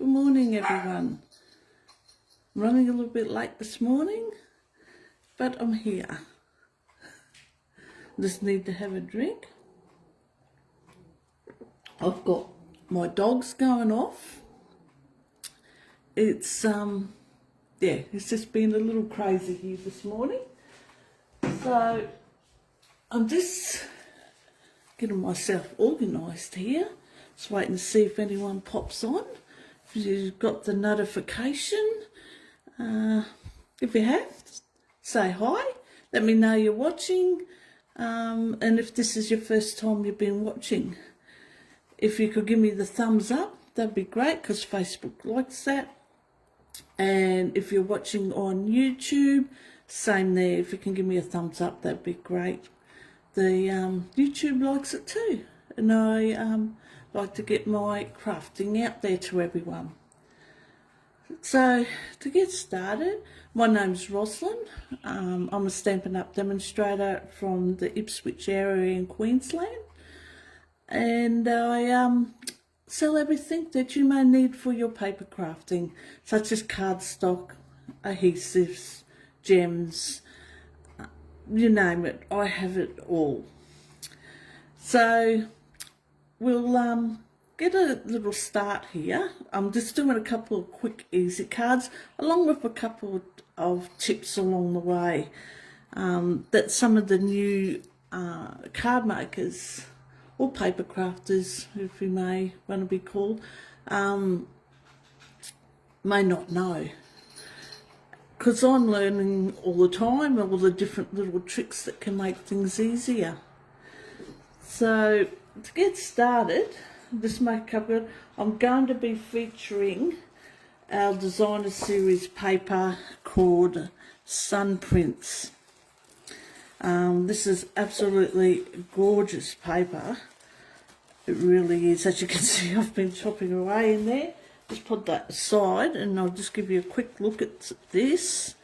Good morning, everyone. I'm running a little bit late this morning, but I'm here. Just need to have a drink. I've got my dogs going off. It's it's just been a little crazy here this morning. So I'm just getting myself organised here. Just waiting to see if anyone pops on. If you've got the notification, if you have, say hi. Let me know you're watching. And if this is your first time you've been watching, if you could give me the thumbs up, that'd be great because Facebook likes that. And if you're watching on YouTube, same there. If you can give me a thumbs up, that'd be great. The YouTube likes it too, and I like to get my crafting out there to everyone. So to get started, my name's Rosalind. I'm a Stampin' Up demonstrator from the Ipswich area in Queensland, and I sell everything that you may need for your paper crafting, such as cardstock, adhesives, gems, you name it, I have it all. So we'll get a little start here. I'm just doing a couple of quick easy cards along with a couple of tips along the way that some of the new card makers or paper crafters, if you may want to be called, may not know. Because I'm learning all the time all the different little tricks that can make things easier. So to get started, this makeup, I'm going to be featuring our designer series paper called Sun Prints. This is absolutely gorgeous paper. It really is. As you can see, I've been chopping away in there. Just put that aside and I'll just give you a quick look at this.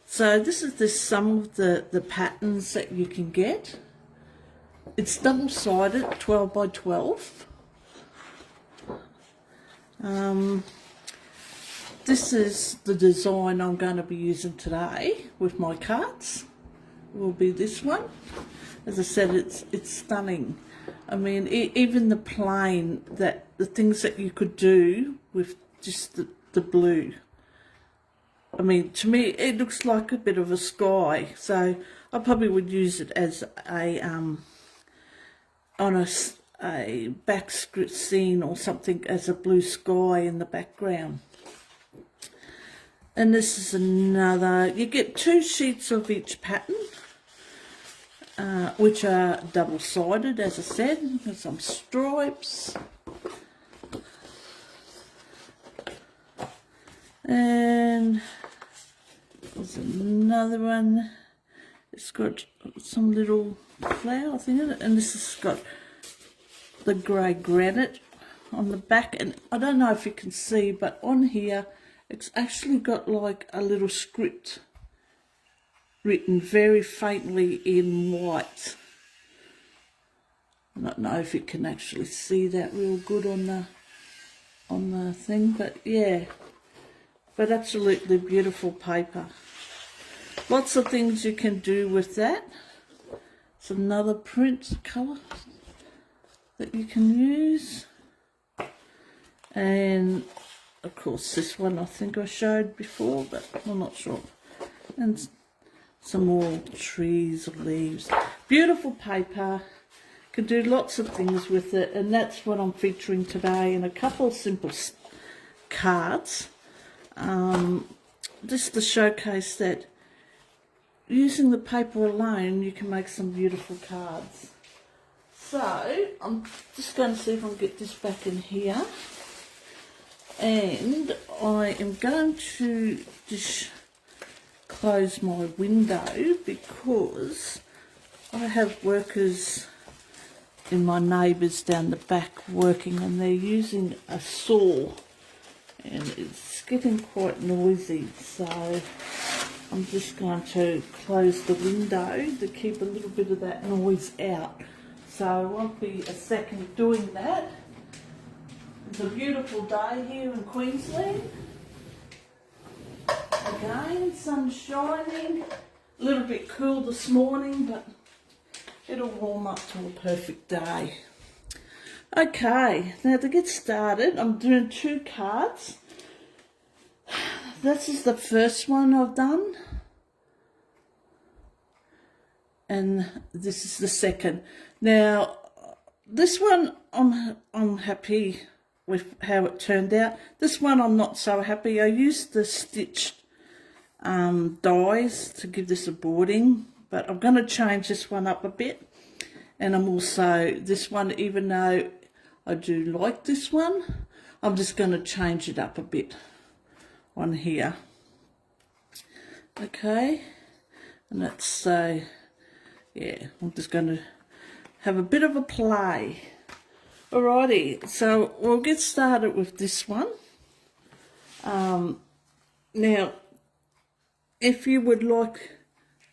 So this is some of the patterns that you can get. It's double-sided, 12 by 12. This is the design I'm going to be using today with my cards. It will be this one. As I said, it's stunning. I mean, even the plain, the things that you could do with just the blue. I mean, to me, it looks like a bit of a sky. So I probably would use it as a on a back scene or something, as a blue sky in the background. And this is another. You get 2 sheets of each pattern, which are double-sided, as I said. There's some stripes. And there's another one. It's got some little flowers in it, and this has got the grey granite on the back. And I don't know if you can see, but on here it's actually got like a little script written very faintly in white. I don't know if you can actually see that real good on the thing, but yeah, but absolutely beautiful paper. Lots of things you can do with that. It's another print colour that you can use. And of course this one I think I showed before, but I'm not sure. And some more trees or leaves. Beautiful paper. Can do lots of things with it, and that's what I'm featuring today in a couple of simple cards. Just to showcase that using the paper alone you can make some beautiful cards. So I'm just going to see if I can get this back in here, and I am going to just close my window because I have workers in my neighbours down the back working, and they're using a saw and it's getting quite noisy, so I'm just going to close the window to keep a little bit of that noise out. So I won't be a second doing that. It's a beautiful day here in Queensland. Again, sun's shining. A little bit cool this morning, but it'll warm up to a perfect day. Okay, now to get started, I'm doing 2 cards. This is the first one I've done. And this is the second. Now, this one I'm happy with how it turned out. This one I'm not so happy. I used the stitched dies to give this a boarding, but I'm going to change this one up a bit. And I'm also, this one, even though I do like this one, I'm just going to change it up a bit on here. Okay, and let's say, yeah, I'm just going to have a bit of a play. Alrighty, so we'll get started with this one. Now, if you would like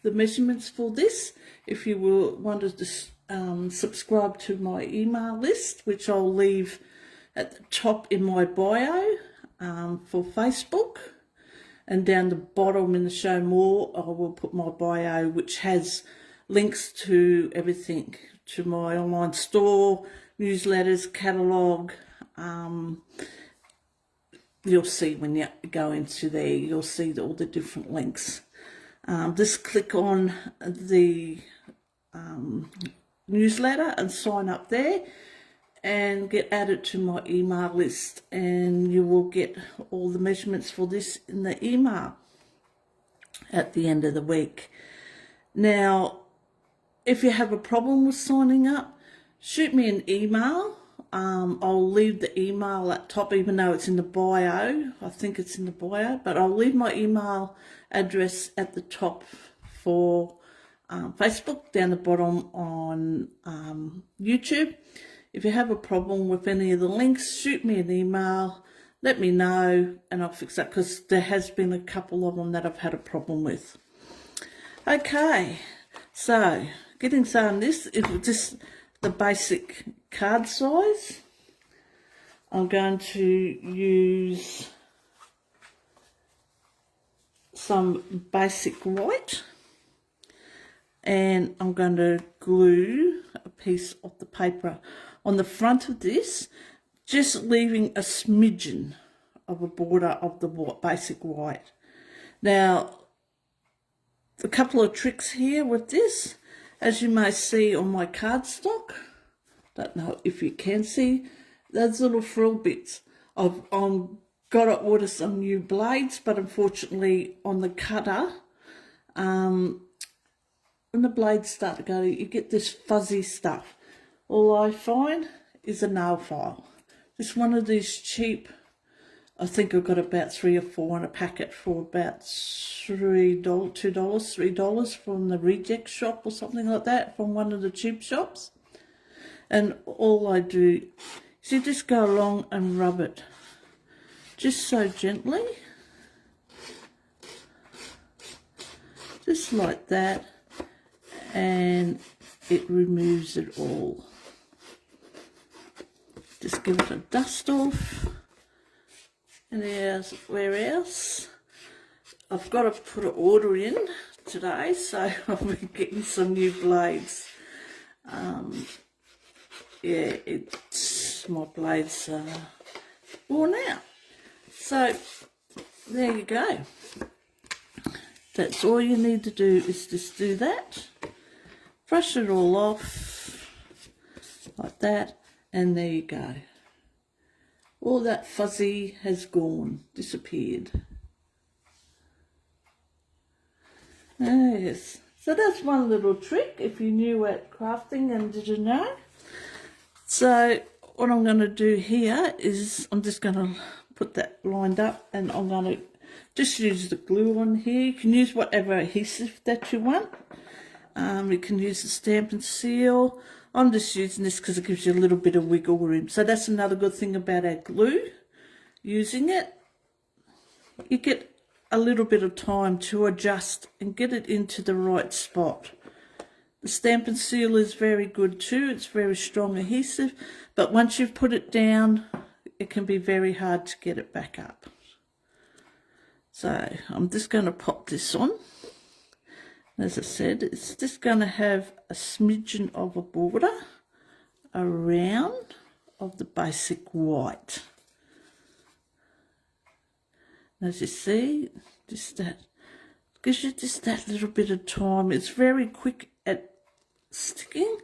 the measurements for this, if you will wanted to subscribe to my email list, which I'll leave at the top in my bio for Facebook, and down the bottom in the show more, I will put my bio, which has links to everything, to my online store, newsletters, catalogue. You'll see when you go into there, you'll see all the different links. Just click on the newsletter and sign up there and get added to my email list, and you will get all the measurements for this in the email at the end of the week. Now, if you have a problem with signing up, shoot me an email. I'll leave the email at top, even though it's in the bio. I think it's in the bio, but I'll leave my email address at the top for Facebook, down the bottom on YouTube. If you have a problem with any of the links, shoot me an email, let me know, and I'll fix that, because there has been a couple of them that I've had a problem with. Okay, so getting started on this is just the basic card size. I'm going to use some basic white, and I'm going to glue a piece of the paper on the front of this, just leaving a smidgen of a border of the basic white. Now, a couple of tricks here with this, as you may see on my cardstock, don't know if you can see those little frill bits. I've got to order some new blades, but unfortunately on the cutter, when the blades start to go, you get this fuzzy stuff. All I find is a nail file. Just one of these cheap, I think I've got about 3 or 4 in a packet for about $3, $3 from the reject shop or something like that, from one of the cheap shops. And all I do is you just go along and rub it, just so gently, just like that, and it removes it all. Just give it a dust off. And where else? I've got to put an order in today, so I'll be getting some new blades. Yeah, my blades are worn out. So there you go. That's all you need to do, is just do that. Brush it all off like that, and there you go. All that fuzzy has gone, disappeared. Yes, so that's one little trick if you're new at crafting and didn't know. So what I'm going to do here is I'm just going to put that lined up, and I'm going to just use the glue on here. You can use whatever adhesive that you want. You can use the Stampin' Seal. I'm just using this because it gives you a little bit of wiggle room. So that's another good thing about our glue. Using it, you get a little bit of time to adjust and get it into the right spot. The Stampin' Seal is very good too. It's very strong adhesive. But once you've put it down, it can be very hard to get it back up. So I'm just going to pop this on. As I said, it's just going to have a smidgen of a border around of the basic white. As you see, just that gives you just that little bit of time. It's very quick at sticking,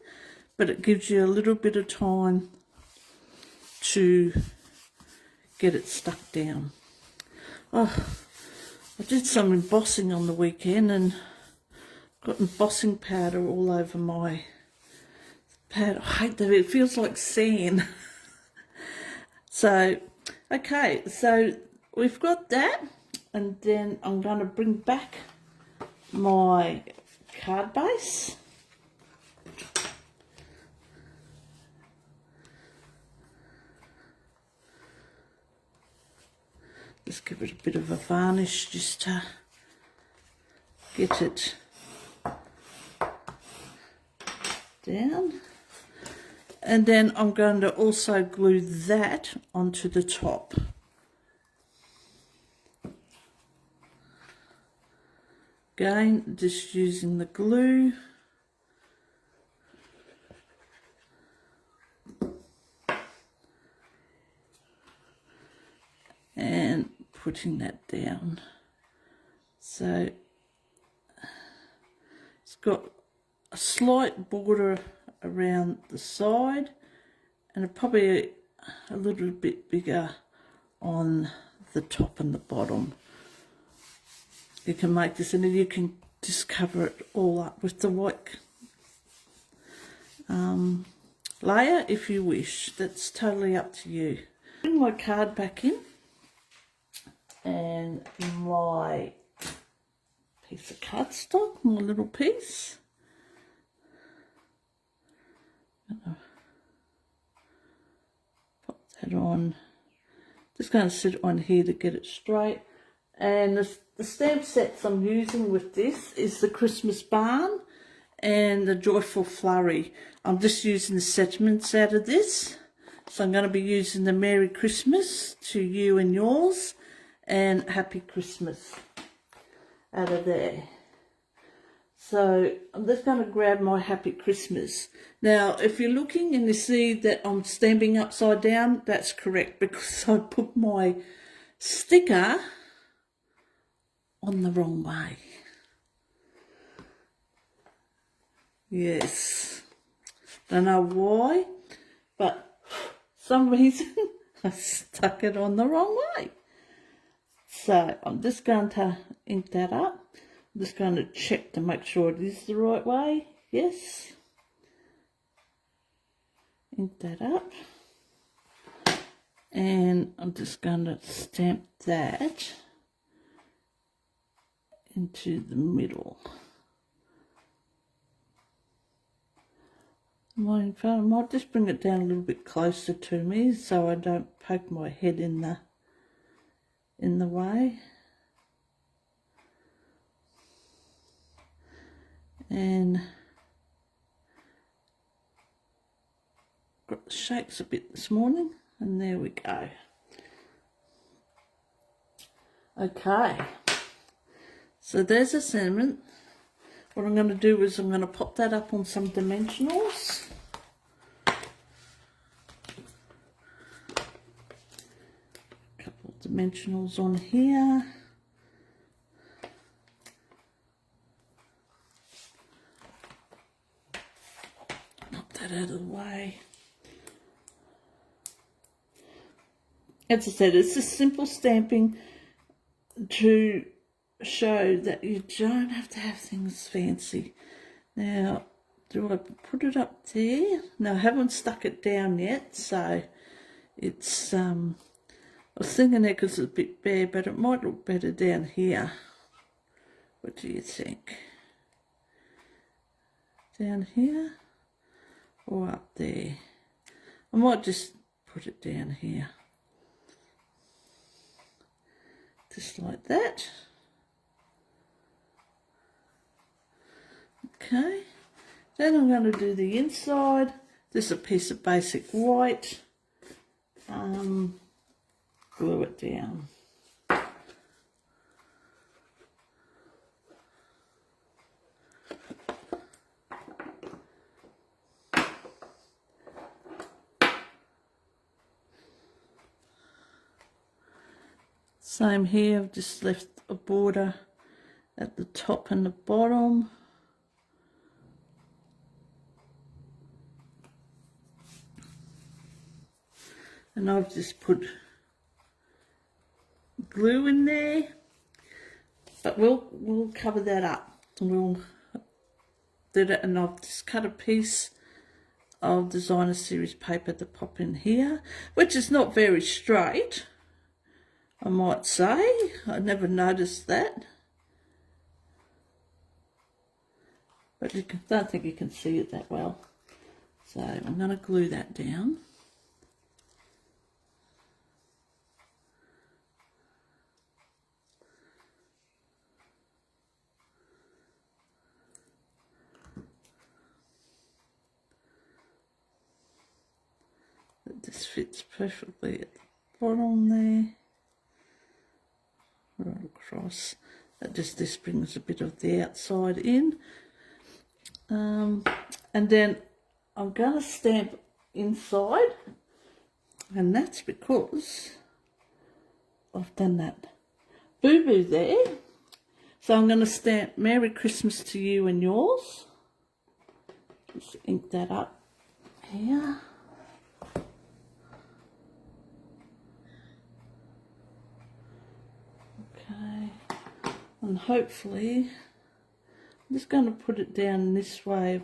but it gives you a little bit of time to get it stuck down. Oh, I did some embossing on the weekend and got embossing powder all over my powder. I hate that, it feels like sand. So, okay, so we've got that, and then I'm going to bring back my card base. Just give it a bit of a varnish just to get it down. And then I'm going to also glue that onto the top. Again, just using the glue. And putting that down. So it's got a slight border around the side and probably a little bit bigger on the top and the bottom. You can make this, and then you can just cover it all up with the white layer if you wish. That's totally up to you. Bring my card back in, and my piece of cardstock, my little piece. Pop that on. Just going to sit it on here to get it straight. And the stamp sets I'm using with this is the Christmas Barn and the Joyful Flurry. I'm just using the sentiments out of this. So I'm going to be using the Merry Christmas to you and yours, and Happy Christmas out of there. So I'm just going to grab my Happy Christmas. Now, if you're looking and you see that I'm stamping upside down, that's correct, because I put my sticker on the wrong way. Yes. Don't know why, but some reason I stuck it on the wrong way. So I'm just going to ink that up. I'm just going to check to make sure it is the right way. Yes. Ink that up. And I'm just going to stamp that into the middle. I might just bring it down a little bit closer to me so I don't poke my head in the way. And got the shapes a bit this morning, and there we go. Okay, so there's a sentiment. What I'm going to do is I'm going to pop that up on some dimensionals. A couple of dimensionals on here. Knock that out of the way. As I said, it's just simple stamping to show that you don't have to have things fancy. Now, do I put it up there? No, I haven't stuck it down yet, so it's I was thinking that because it's a bit bare, but it might look better down here. What do you think? Down here or up there? I might just put it down here, just like that. Okay, then I'm going to do the inside. This is a piece of basic white, glue it down. Same here, I've just left a border at the top and the bottom. And I've just put glue in there, but we'll cover that up. We'll do that, and I've just cut a piece of designer series paper to pop in here, which is not very straight, I might say. I never noticed that, but I don't think you can see it that well. So I'm going to glue that down. This fits perfectly at the bottom there, right across. That just brings a bit of the outside in, and then I'm going to stamp inside, and that's because I've done that boo-boo there. So I'm going to stamp Merry Christmas to you and yours. Just ink that up here. And hopefully, I'm just going to put it down this way a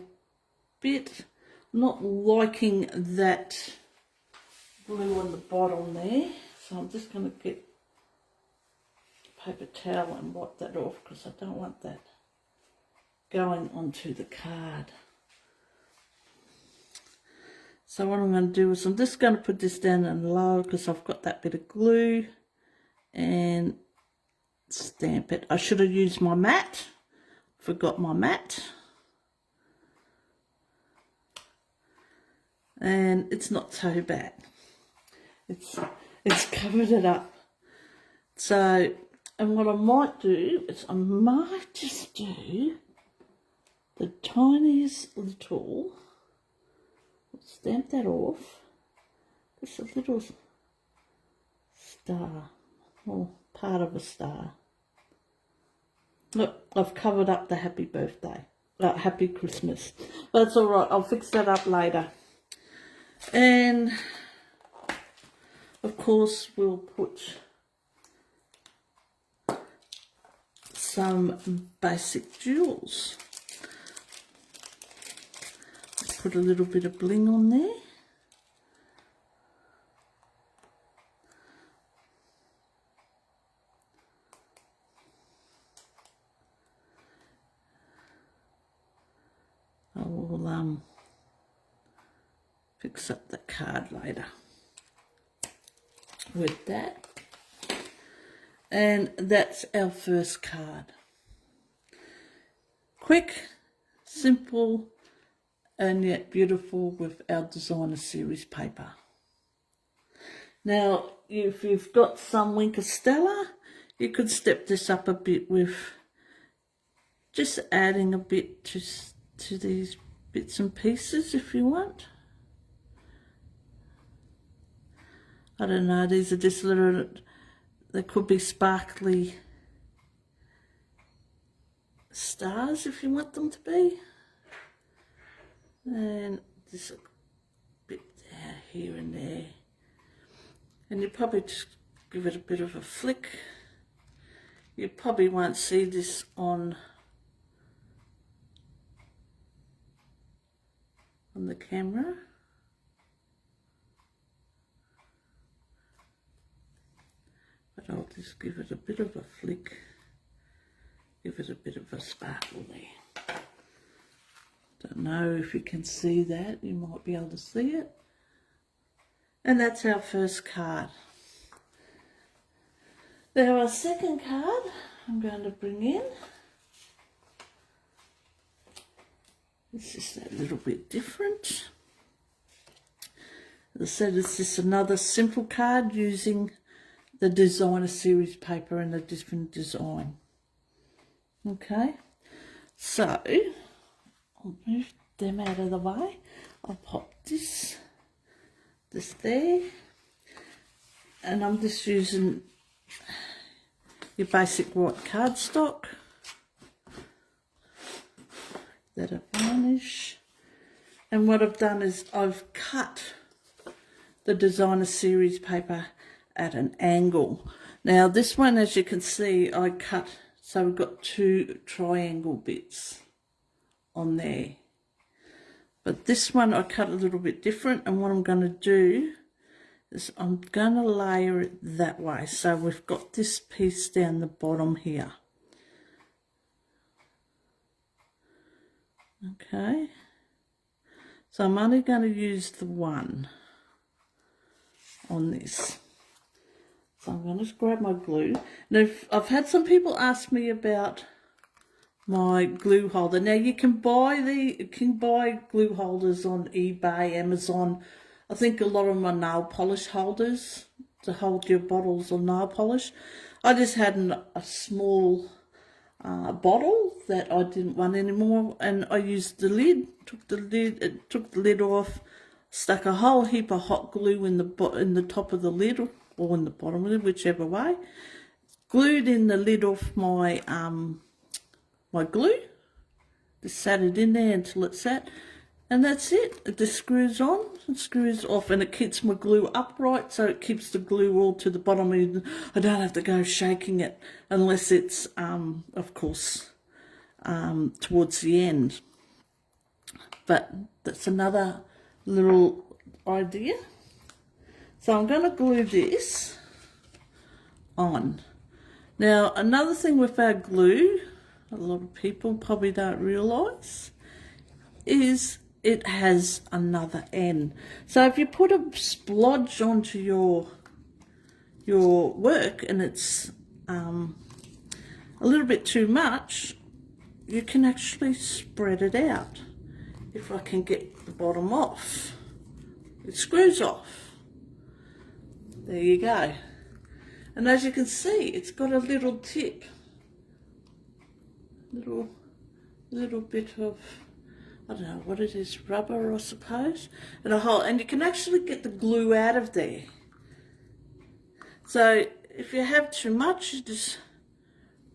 bit. I'm not liking that blue on the bottom there, so I'm just going to get a paper towel and wipe that off, because I don't want that going onto the card. So what I'm going to do is I'm just going to put this down and low, because I've got that bit of glue, and stamp it. I should have used my mat. Forgot my mat. And it's not so bad. It's covered it up. So, and what I might do is I might just do the tiniest little, stamp that off, just a little star, or part of a star. Look, I've covered up the happy birthday, happy Christmas. But it's all right, I'll fix that up later. And of course we'll put some basic jewels. Put a little bit of bling on there. I will fix up the card later with that. And that's our first card. Quick, simple, and yet beautiful with our designer series paper. Now, if you've got some Wink of Stella, you could step this up a bit with just adding a bit to these bits and pieces if you want. I don't know, these are just little, they could be sparkly stars if you want them to be. And just a bit there, here and there. And you probably just give it a bit of a flick. You probably won't see this on the camera. But I'll just give it a bit of a flick. Give it a bit of a sparkle there. Don't know if you can see that. You might be able to see it. And that's our first card. Now our second card I'm going to bring in. It's just a little bit different. As I said, it's just another simple card using the designer series paper in a different design. Okay, so I'll move them out of the way. I'll pop this there, and I'm just using your basic white cardstock that I varnish. And what I've done is I've cut the designer series paper at an angle. Now this one, as you can see, I cut, so we've got two triangle bits on there. But this one I cut a little bit different, and what I'm going to do is I'm going to layer it that way. So we've got this piece down the bottom here. Okay. So I'm only going to use the one on this. So I'm going to just grab my glue. Now I've had some people ask me about my glue holder. Now you can buy glue holders on eBay, Amazon. I think a lot of them are nail polish holders to hold your bottles of nail polish. I just had a small bottle that I didn't want anymore, and I used the lid. Took the lid off, stuck a whole heap of hot glue in the top of the lid, or in the bottom of it, whichever way. Glued in the lid off my my glue. Just sat it in there until it sat, and that's it. It just screws on and screws off, and it keeps my glue upright, so it keeps the glue all to the bottom. I don't have to go shaking it unless it's of course towards the end. But that's another little idea. So I'm going to glue this on. Now another thing with our glue, a lot of people probably don't realise, is it has another end. So if you put a splodge onto your work and it's a little bit too much, you can actually spread it out. If I can get the bottom off, it screws off. There you go. And as you can see, it's got a little tip, little bit of, I don't know what it is, rubber I suppose, and a hole, and you can actually get the glue out of there. So if you have too much, you just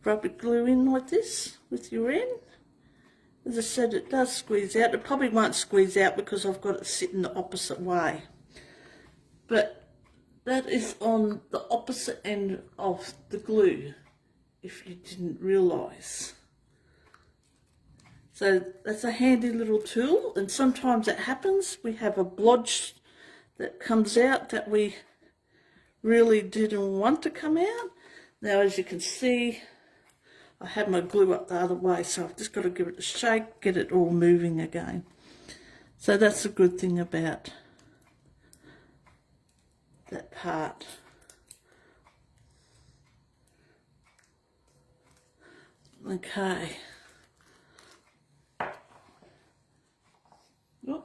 rub the glue in like this with your end. As I said, it does squeeze out. It probably won't squeeze out because I've got it sitting the opposite way. But that is on the opposite end of the glue, if you didn't realise. So that's a handy little tool, and sometimes it happens. We have a blodge that comes out that we really didn't want to come out. Now as you can see, I have my glue up the other way, so I've just got to give it a shake, get it all moving again. So that's a good thing about that part. Okay. Oh,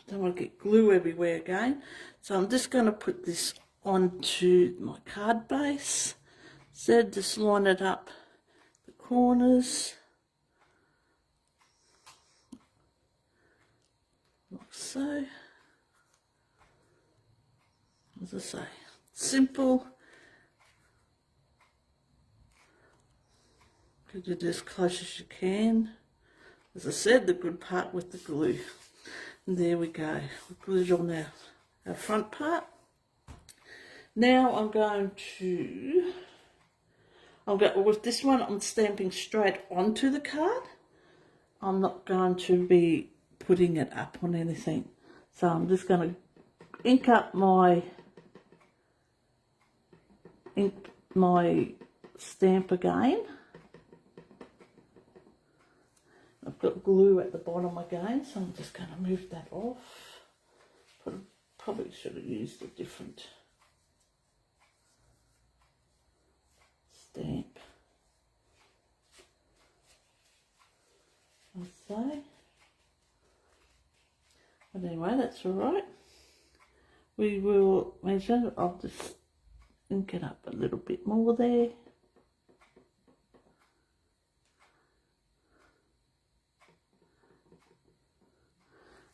don't want to get glue everywhere again. So I'm just going to put this onto my card base. So just line it up the corners like so. As I say, simple. Get it as close as you can. As I said, the good part with the glue. And there we go. We glued on our front part. Now I'm going to, with this one, I'm stamping straight onto the card. I'm not going to be putting it up on anything. So I'm just going to ink up my stamp again. I've got glue at the bottom again, so I'm just going to move that off. Probably should have used a different stamp. Like so. But anyway, that's all right. we will measure. I'll just ink it up a little bit more there.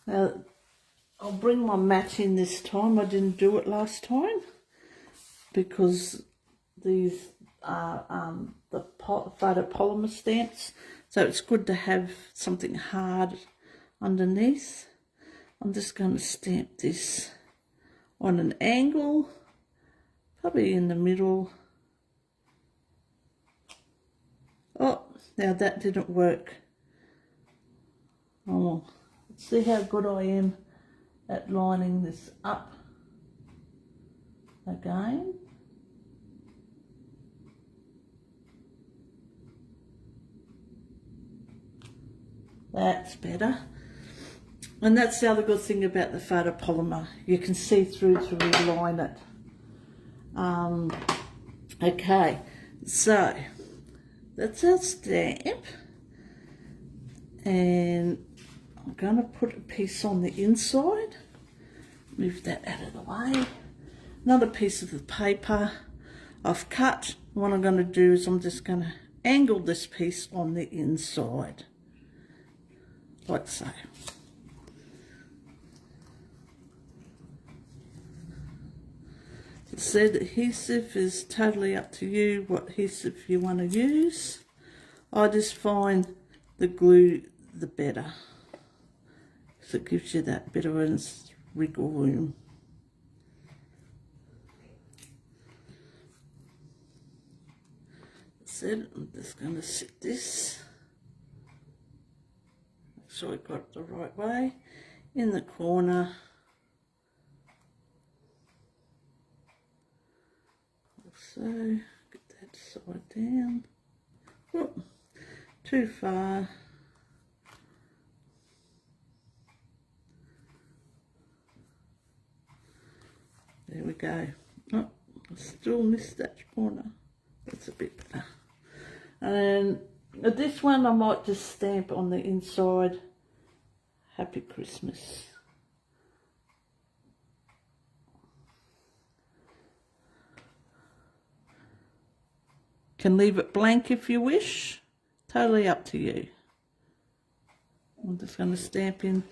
Now, I'll bring my mat in this time. I didn't do it last time because these are the photopolymer stamps, so it's good to have something hard underneath. I'm just going to stamp this on an angle, probably in the middle. Oh, now that didn't work. Oh, let's see how good I am at lining this up again. That's better. And that's the other good thing about the photopolymer. You can see through to reline it. Okay, so that's our stamp. And I'm going to put a piece on the inside. Move that out of the way. Another piece of the paper I've cut. What I'm going to do is I'm just going to angle this piece on the inside. Like so. It said adhesive is totally up to you what adhesive you want to use. I just find the glue the better, so it gives you that bit of a wriggle room. Said I'm just going to sit this, make sure I got it the right way, in the corner. So get that side down. Oh, too far. There we go. Oh, I still missed that corner. That's a bit better. And this one I might just stamp on the inside, Happy Christmas. Can leave it blank if you wish, totally up to you. I'm just going to stamp in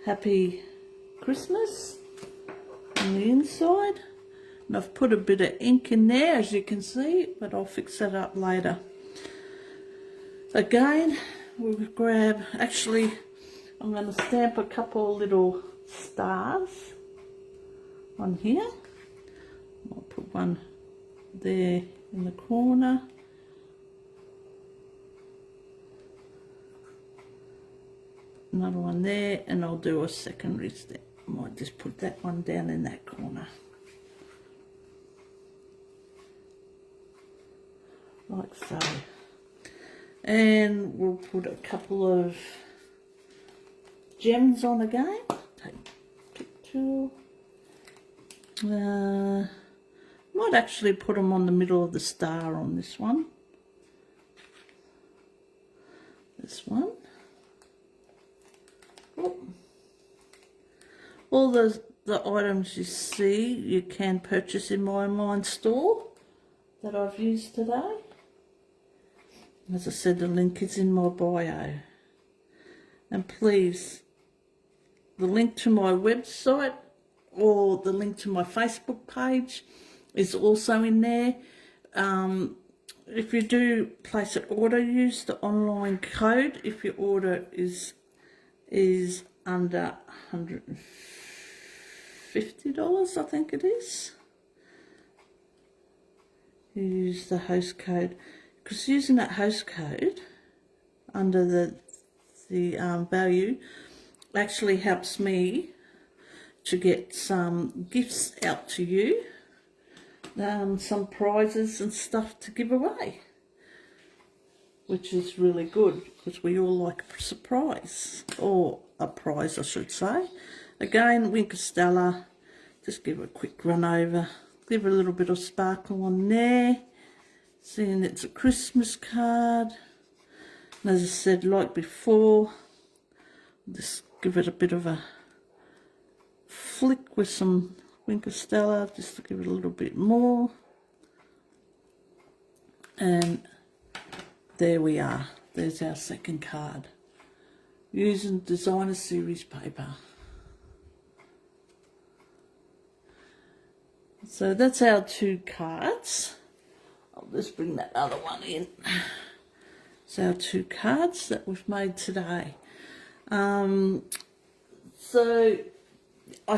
Happy Christmas on the inside. And I've put a bit of ink in there, as you can see, but I'll fix that up later. Again, we'll grab, actually, I'm going to stamp a couple little stars on here. I'll put one there in the corner. Another one there, and I'll do a secondary stamp. I might just put that one down in that corner. Like so. And we'll put a couple of gems on again. Take two. Might actually put them on the middle of the star on this one. This one. Oh. All the items you see you can purchase in my online store that I've used today. As I said, the link is in my bio. And please, the link to my website or the link to my Facebook page is also in there. If you do place an order, use the online code if your order is under $150, I think it is. You use the host code, because using that host code under the value actually helps me to get some gifts out to you, some prizes and stuff to give away, which is really good because we all like a surprise, or a prize I should say. Again, Wink of Stella, just give it a quick run over, give it a little bit of sparkle on there, seeing it's a Christmas card. And as I said, like before, just give it a bit of a flick with some Wink of Stella just to give it a little bit more. And there we are. There's our second card. Using designer series paper. So that's our 2 cards. I'll just bring that other one in. It's our 2 cards that we've made today. So I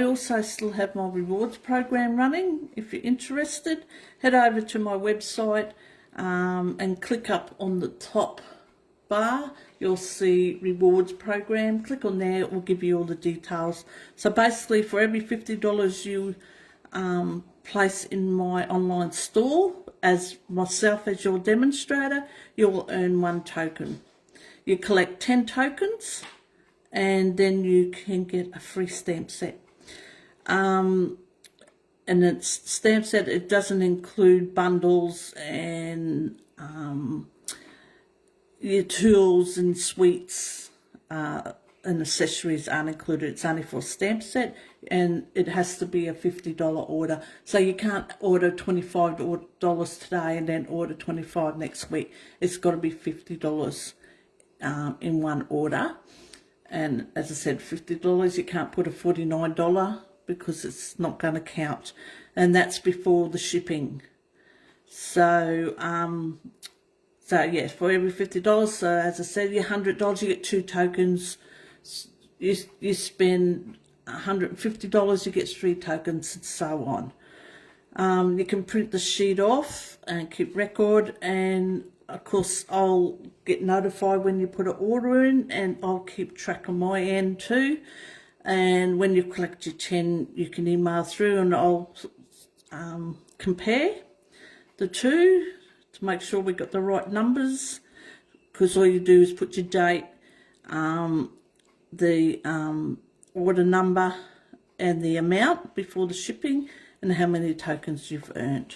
also still have my rewards program running. If you're interested, head over to my website and click up on the top bar. You'll see rewards program. Click on there, it will give you all the details. So basically, for every $50 you place in my online store as myself as your demonstrator, you'll earn 1 token. You collect 10 tokens and then you can get a free stamp set. And it's stamp set, it doesn't include bundles and your tools and sweets and accessories aren't included. It's only for a stamp set, and it has to be a $50 order. So you can't order $25 today and then order $25 next week. It's got to be $50 in one order. And as I said, $50, you can't put a $49 because it's not going to count. And that's before the shipping. So, yeah, for every $50, so as I said, your $100, you get 2 tokens. You spend $150, you get 3 tokens, and so on. You can print the sheet off and keep record, and of course I'll get notified when you put an order in, and I'll keep track on my end too. And when you collect your 10, you can email through and I'll compare the 2 to make sure we got the right numbers, because all you do is put your date, the order number and the amount before the shipping, and how many tokens you've earned.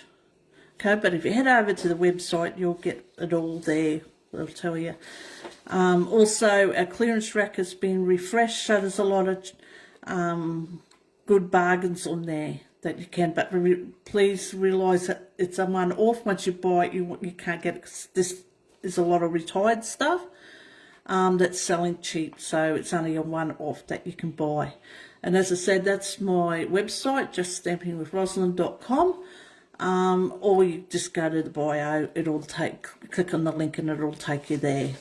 Okay, but if you head over to the website, you'll get it all there. I'll tell you. Also, our clearance rack has been refreshed, so there's a lot of good bargains on there that you can. But please realise that it's a one-off. Once you buy it, you can't get it, 'cause this is a lot of retired stuff that's selling cheap. So it's only a one-off that you can buy. And as I said, that's my website, juststampingwithrosalind.com. Or you just go to the bio, click on the link and it'll take you there.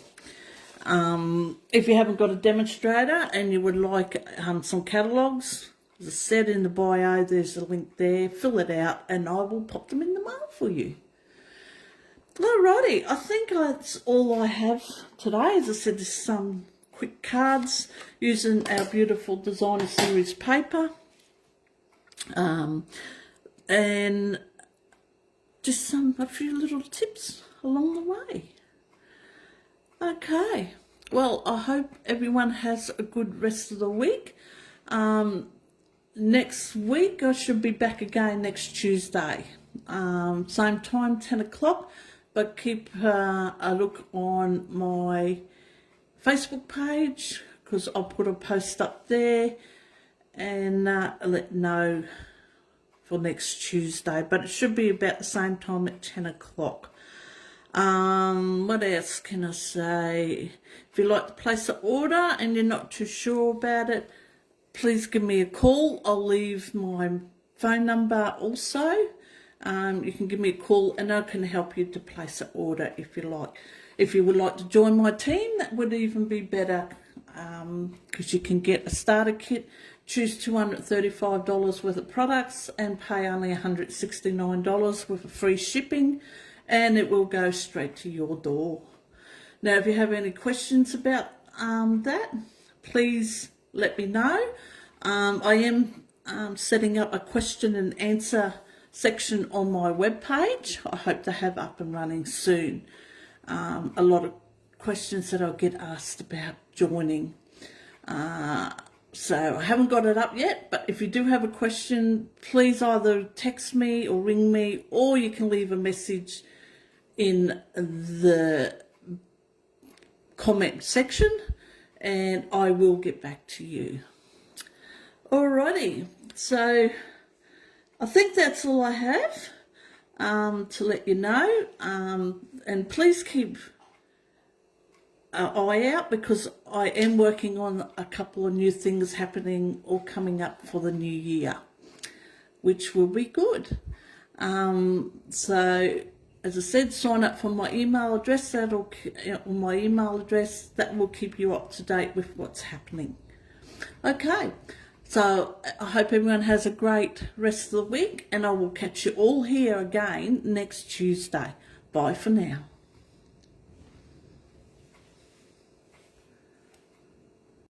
If you haven't got a demonstrator and you would like some catalogues, as I said in the bio, there's a link there. Fill it out and I will pop them in the mail for you. Alrighty, I think that's all I have today. As I said, there's some quick cards using our beautiful designer series paper. And just a few little tips along the way. Okay, well, I hope everyone has a good rest of the week. Next week, I should be back again next Tuesday. Same time, 10 o'clock, but keep a look on my Facebook page, because I'll put a post up there and let know for next Tuesday, but it should be about the same time at 10 o'clock. What else can I say? If you'd like to place an order and you're not too sure about it, please give me a call. I'll leave my phone number also. You can give me a call and I can help you to place an order if you like. If you would like to join my team, that would even be better, because you can get a starter kit, choose $235 worth of products and pay only $169 with a free shipping, and it will go straight to your door. Now, if you have any questions about that, please let me know. I am setting up a question and answer section on my webpage. I hope to have up and running soon. A lot of questions that I'll get asked about joining. So I haven't got it up yet, but if you do have a question, please either text me or ring me, or you can leave a message in the comment section and I will get back to you. Alrighty, so I think that's all I have to let you know, and please keep an eye out because I am working on a couple of new things happening or coming up for the new year, which will be good. So as I said, sign up for my email address. That will keep you up to date with what's happening. Okay, so I hope everyone has a great rest of the week, and I will catch you all here again next Tuesday. Bye for now.